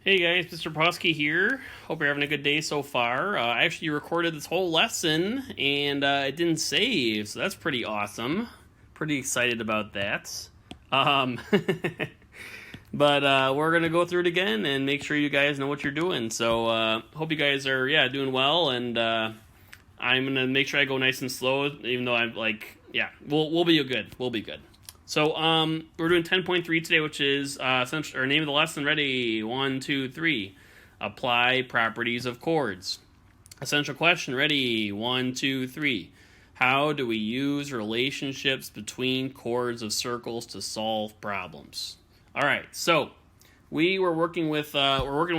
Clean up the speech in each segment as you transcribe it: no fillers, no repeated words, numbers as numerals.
Hey guys, Mr. Posky here. Hope you're having a good day so far. I actually recorded this whole lesson and it didn't save, so that's pretty awesome. Pretty excited about that. Um, but we're gonna go through it again and make sure you guys know what you're doing. So hope you guys are doing well, and I'm gonna make sure I go nice and slow, even though I'm like we'll be good. We'll be good. So we're doing 10.3 today, which is essentially our name of the lesson. Ready? 1, 2, 3. Apply properties of chords. Essential question. Ready? 1, 2, 3. How do we use relationships between chords of circles to solve problems? All right. So we were working with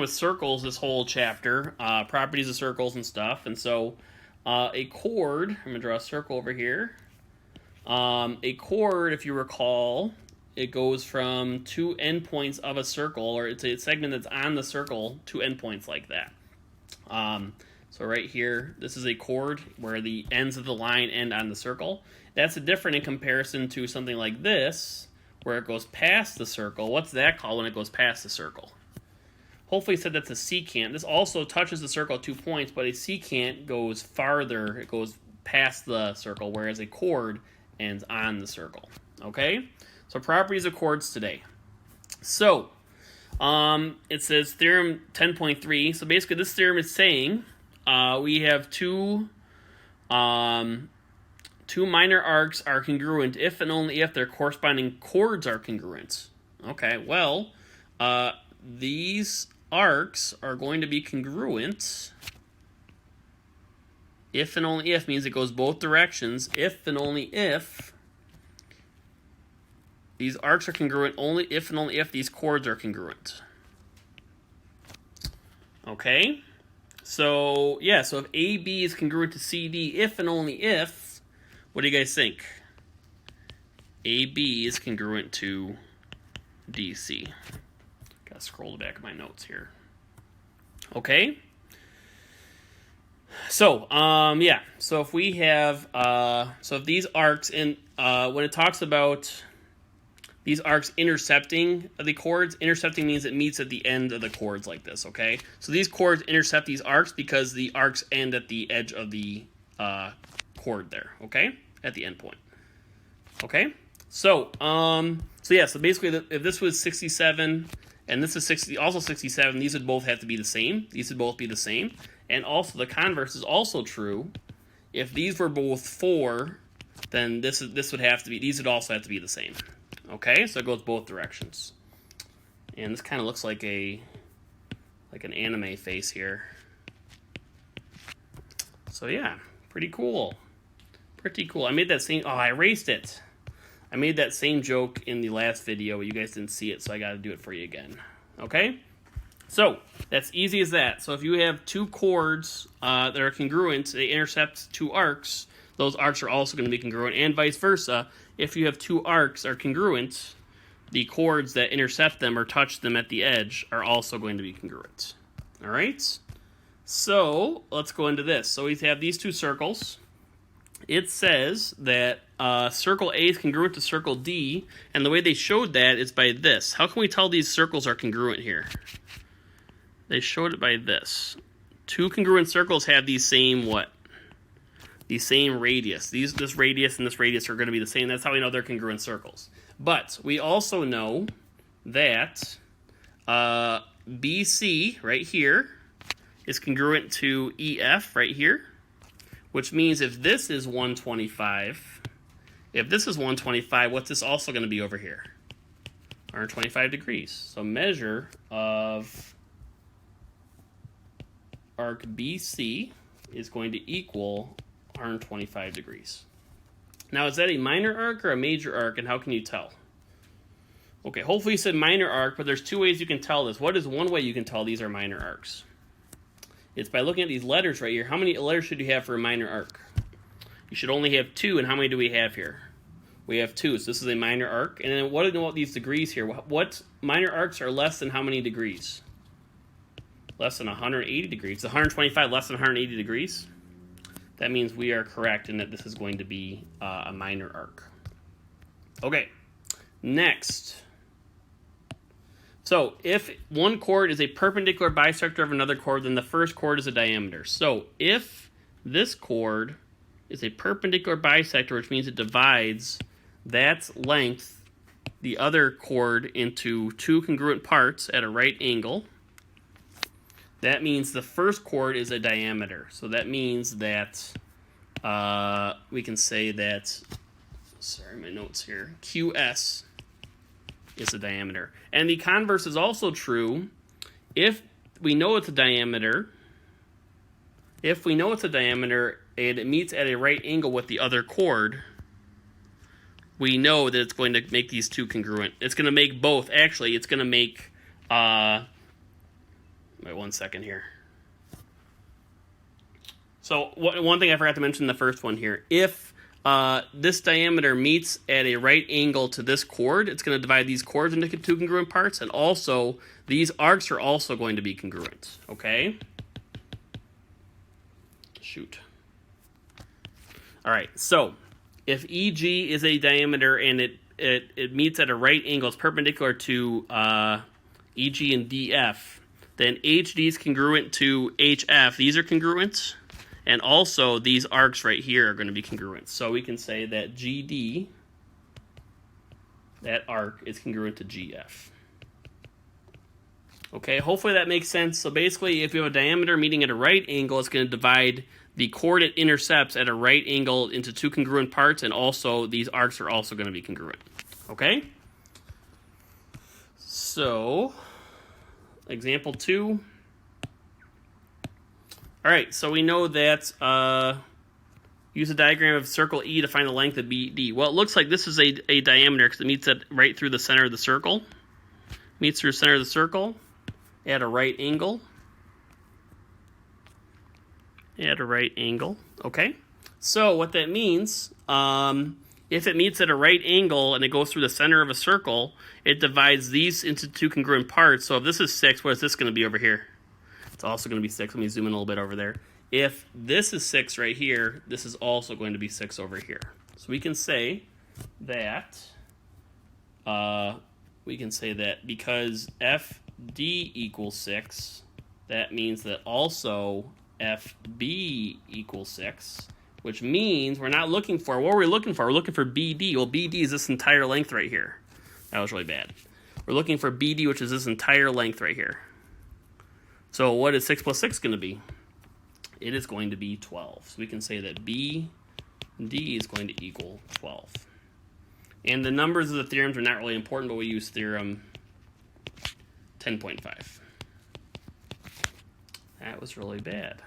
circles this whole chapter, properties of circles and stuff. And so a chord. I'm gonna draw a circle over here. A chord, if you recall, it goes from two endpoints of a circle, or it's a segment that's on the circle, two endpoints like that. So right here, this is a chord where the ends of the line end on the circle. That's different in comparison to something like this, where it goes past the circle. What's that called when it goes past the circle? Hopefully you said that's a secant. This also touches the circle at 2 points, but a secant goes farther. It goes past the circle, whereas a chord ends on the circle. Okay? So properties of chords today. So, it says theorem 10.3. So basically this theorem is saying we have two minor arcs are congruent if and only if their corresponding chords are congruent. Okay, well, these arcs are going to be congruent if and only if means it goes both directions. If and only if these arcs are congruent, only if and only if these chords are congruent. Okay? So, so if AB is congruent to CD, if and only if, what do you guys think? AB is congruent to DC. Gotta scroll the back of my notes here. Okay? So, so if we have, so if these arcs, when it talks about these arcs intercepting the chords, intercepting means it meets at the end of the chords like this, okay? So these chords intercept these arcs because the arcs end at the edge of the chord there, okay? At the end point. Okay? So basically if this was 67 and this is also 67, these would both have to be the same. These would both be the same. And also the converse is also true. If these were both 4, then this would have to be, these would also have to be the same. Okay, so it goes both directions. And this kind of looks like an anime face here. So yeah, pretty cool. Pretty cool. I made that same, I erased it. I made that same joke in the last video, but you guys didn't see it, so I got to do it for you again. Okay? So, that's easy as that. So if you have two chords that are congruent, they intercept two arcs, those arcs are also going to be congruent, and vice versa. If you have two arcs are congruent, the chords that intercept them or touch them at the edge are also going to be congruent. All right? So, let's go into this. So we have these two circles. It says that circle A is congruent to circle D, and the way they showed that is by this. How can we tell these circles are congruent here? They showed it by this. Two congruent circles have the same what? The same radius. This radius and this radius are going to be the same. That's how we know they're congruent circles. But we also know that BC right here is congruent to EF right here, which means if this is 125, what's this also going to be over here? 125 degrees. So measure of arc BC is going to equal 125 degrees. Now, is that a minor arc or a major arc, and how can you tell? Okay, hopefully you said minor arc, but there's two ways you can tell this. What is one way you can tell these are minor arcs? It's by looking at these letters right here. How many letters should you have for a minor arc? You should only have 2, and how many do we have here? We have 2, so this is a minor arc. And then what are these degrees here? What minor arcs are less than how many degrees? Less than 180 degrees. 125 less than 180 degrees? That means we are correct in that this is going to be a minor arc. Okay, next. So if one chord is a perpendicular bisector of another chord, then the first chord is a diameter. So if this chord is a perpendicular bisector, which means it divides that length, the other chord, into two congruent parts at a right angle, that means the first chord is a diameter. So that means that we can say that, sorry, my notes here, QS is the diameter. And the converse is also true. If we know it's a diameter, and it meets at a right angle with the other chord, we know that it's going to make these two congruent. It's going to make both. Actually, it's going to make, wait 1 second here. So one thing I forgot to mention in the first one here, if this diameter meets at a right angle to this chord, it's going to divide these chords into two congruent parts, and also these arcs are also going to be congruent, okay? Shoot. All right, so if EG is a diameter and it meets at a right angle, it's perpendicular to EG and DF, then HD is congruent to HF. These are congruent. And also, these arcs right here are going to be congruent. So we can say that GD, that arc, is congruent to GF. Okay, hopefully that makes sense. So basically, if you have a diameter meeting at a right angle, it's going to divide the chord it intercepts at a right angle into two congruent parts, and also these arcs are also going to be congruent. Okay? So, example 2. All right, so we know that use a diagram of circle E to find the length of BD. Well, it looks like this is a diameter because it meets at right through the center of the circle. Meets through the center of the circle at a right angle. At a right angle, okay? So what that means, if it meets at a right angle and it goes through the center of a circle, it divides these into two congruent parts. So if this is 6, what is this going to be over here? It's also going to be 6. Let me zoom in a little bit over there. If this is 6 right here, this is also going to be 6 over here. So we can say that because FD equals 6, that means that also FB equals 6, which means we're not looking for, what are we looking for? We're looking for BD. Well, BD is this entire length right here. That was really bad. We're looking for BD, which is this entire length right here. So what is 6 plus 6 going to be? It is going to be 12. So we can say that BD is going to equal 12. And the numbers of the theorems are not really important, but we use theorem 10.5. That was really bad.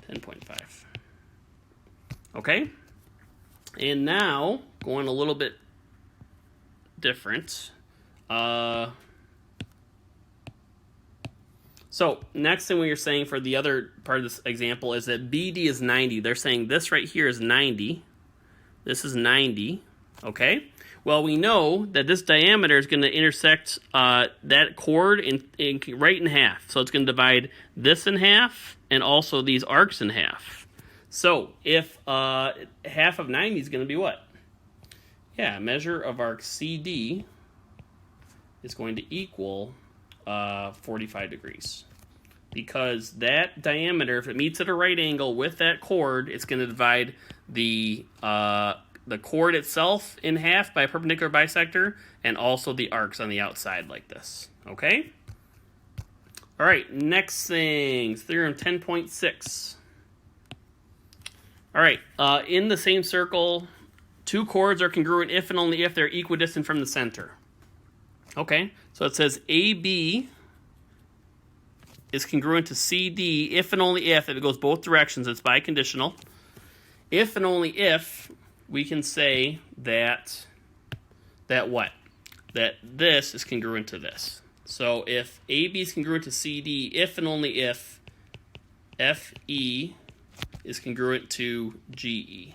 10.5. Okay? And now, going a little bit different. So, next thing we are saying for the other part of this example is that BD is 90. They're saying this right here is 90. This is 90. Okay? Well, we know that this diameter is going to intersect that chord right in half. So it's going to divide this in half and also these arcs in half. So if half of 90 is going to be what? Yeah, measure of arc CD is going to equal 45 degrees. Because that diameter, if it meets at a right angle with that chord, it's going to divide the chord itself in half by a perpendicular bisector, and also the arcs on the outside like this. Okay? All right, next thing, theorem 10.6. All right, in the same circle, two chords are congruent if and only if they're equidistant from the center. Okay, so it says AB is congruent to CD if and only if it goes both directions. It's biconditional. If and only if we can say that what? That this is congruent to this. So if AB is congruent to CD, if and only if FE is congruent to GE.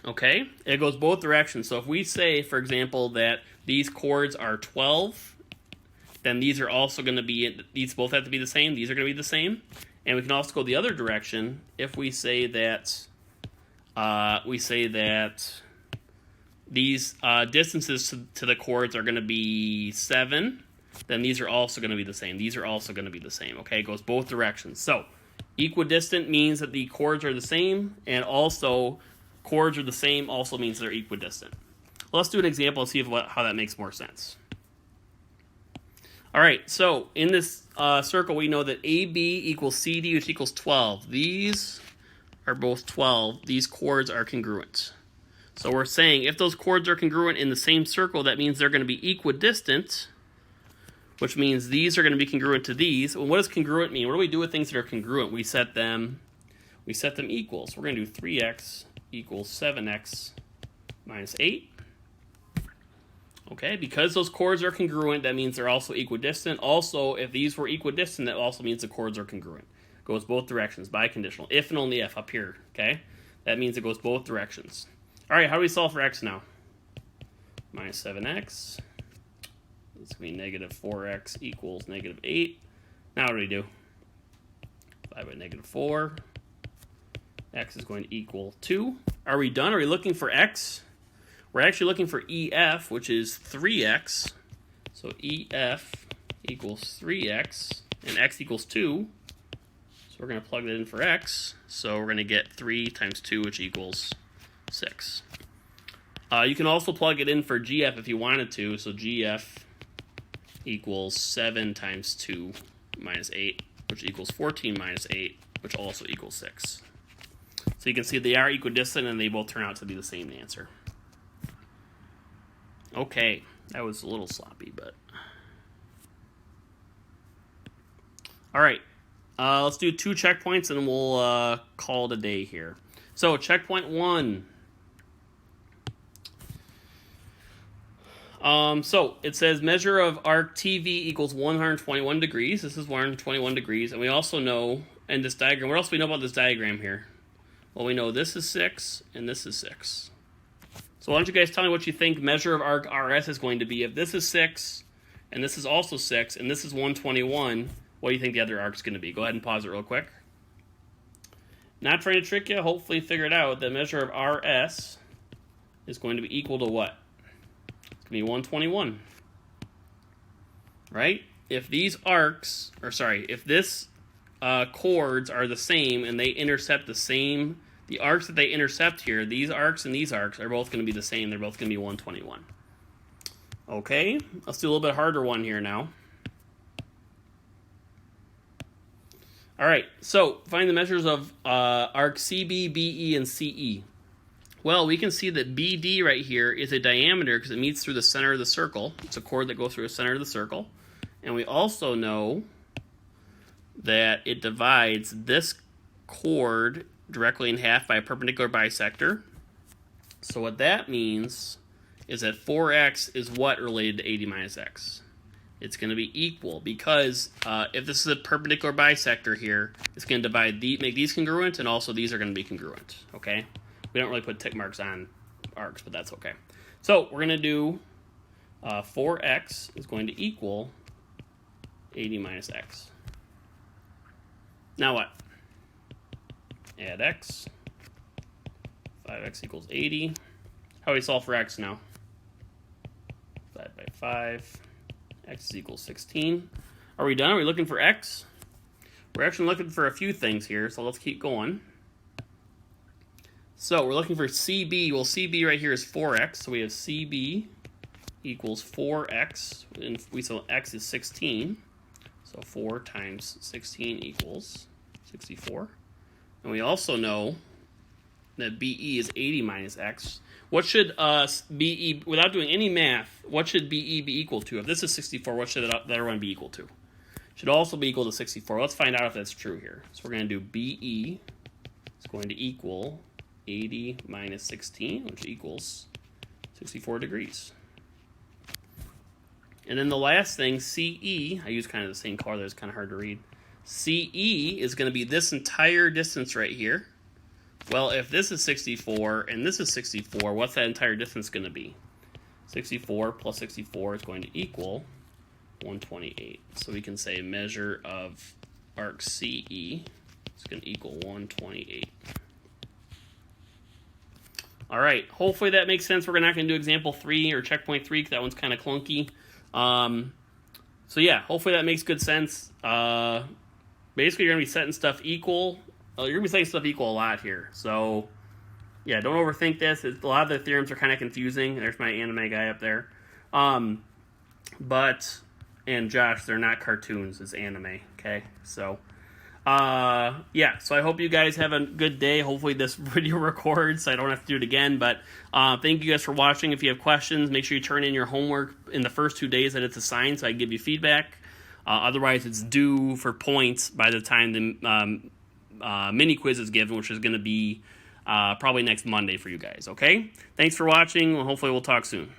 Okay? It goes both directions. So if we say, for example, that these chords are 12, then these are also going to be, these both have to be the same. These are going to be the same. And we can also go the other direction if we say that these distances to the chords are going to be 7, then these are also going to be the same. These are also going to be the same, okay? It goes both directions. So equidistant means that the chords are the same, and also chords are the same also means they're equidistant. Well, let's do an example and see how that makes more sense. All right, so in this circle, we know that AB equals CD, which equals 12. These are both 12. These chords are congruent. So we're saying if those chords are congruent in the same circle, that means they're going to be equidistant, which means these are going to be congruent to these. Well, what does congruent mean? What do we do with things that are congruent? We set them equal. So we're going to do 3x equals 7x minus 8. Okay, because those chords are congruent, that means they're also equidistant. Also, if these were equidistant, that also means the chords are congruent. Goes both directions, biconditional. If and only if, up here, okay? That means it goes both directions. All right, how do we solve for x now? Minus 7x. It's going to be negative 4x equals negative 8. Now what do we do? 5 by negative 4. X is going to equal 2. Are we done? Are we looking for x? We're actually looking for EF, which is 3x. So EF equals 3x, and x equals 2. So we're going to plug that in for x. So we're going to get 3 times 2, which equals 6. You can also plug it in for GF if you wanted to. So GF equals 7 times 2 minus 8, which equals 14 minus 8, which also equals 6. So you can see they are equidistant, and they both turn out to be the same answer. Okay, that was a little sloppy, but... All right, let's do 2 checkpoints, and we'll call it a day here. So, checkpoint 1. So, it says measure of arc TV equals 121 degrees. This is 121 degrees, and we also know in this diagram... What else do we know about this diagram here? Well, we know this is 6, and this is 6. So why don't you guys tell me what you think measure of arc RS is going to be. If this is 6, and this is also 6, and this is 121, what do you think the other arc is going to be? Go ahead and pause it real quick. Not trying to trick you, hopefully figure it out. The measure of RS is going to be equal to what? It's going to be 121. Right? If these arcs, if this chords are the same and they intercept the same... The arcs that they intercept here, these arcs and these arcs, are both going to be the same. They're both going to be 121. Okay, let's do a little bit harder one here now. All right, so find the measures of arc CB, BE, and CE. Well, we can see that BD right here is a diameter because it meets through the center of the circle. It's a chord that goes through the center of the circle. And we also know that it divides this chord directly in half by a perpendicular bisector. So what that means is that 4x is what related to 80 minus x? It's going to be equal because if this is a perpendicular bisector here, it's going to divide make these congruent, and also these are going to be congruent. Okay, we don't really put tick marks on arcs, but that's okay. So we're going to do 4x is going to equal 80 minus x. Now what? Add x. 5x equals 80. How do we solve for x now? 5 by 5. X is equals 16. Are we done? Are we looking for x? We're actually looking for a few things here, so let's keep going. So we're looking for CB. Well, CB right here is 4x, so we have CB equals 4x, and we saw x is 16. So 4 times 16 equals 64. And we also know that BE is 80 minus x. What should BE, without doing any math, what should BE be equal to? If this is 64, what should the other one be equal to? Should also be equal to 64. Let's find out if that's true here. So we're going to do BE is going to equal 80 minus 16, which equals 64 degrees. And then the last thing, CE, I use kind of the same color that it's kind of hard to read. CE is going to be this entire distance right here. Well, if this is 64 and this is 64, what's that entire distance going to be? 64 plus 64 is going to equal 128. So we can say measure of arc CE is going to equal 128. All right. Hopefully that makes sense. We're not going to do example 3 or checkpoint 3 because that one's kind of clunky. So yeah, hopefully that makes good sense. Basically, you're going to be setting stuff equal. You're going to be setting stuff equal a lot here. So yeah, don't overthink this. A lot of the theorems are kind of confusing. There's my anime guy up there. And Josh, they're not cartoons. It's anime. Okay, so yeah, so I hope you guys have a good day. Hopefully this video records so I don't have to do it again. But thank you guys for watching. If you have questions, make sure you turn in your homework in the first 2 days that it's assigned so I can give you feedback. Otherwise, it's due for points by the time the mini quiz is given, which is going to be probably next Monday for you guys, okay? Thanks for watching. Hopefully we'll talk soon.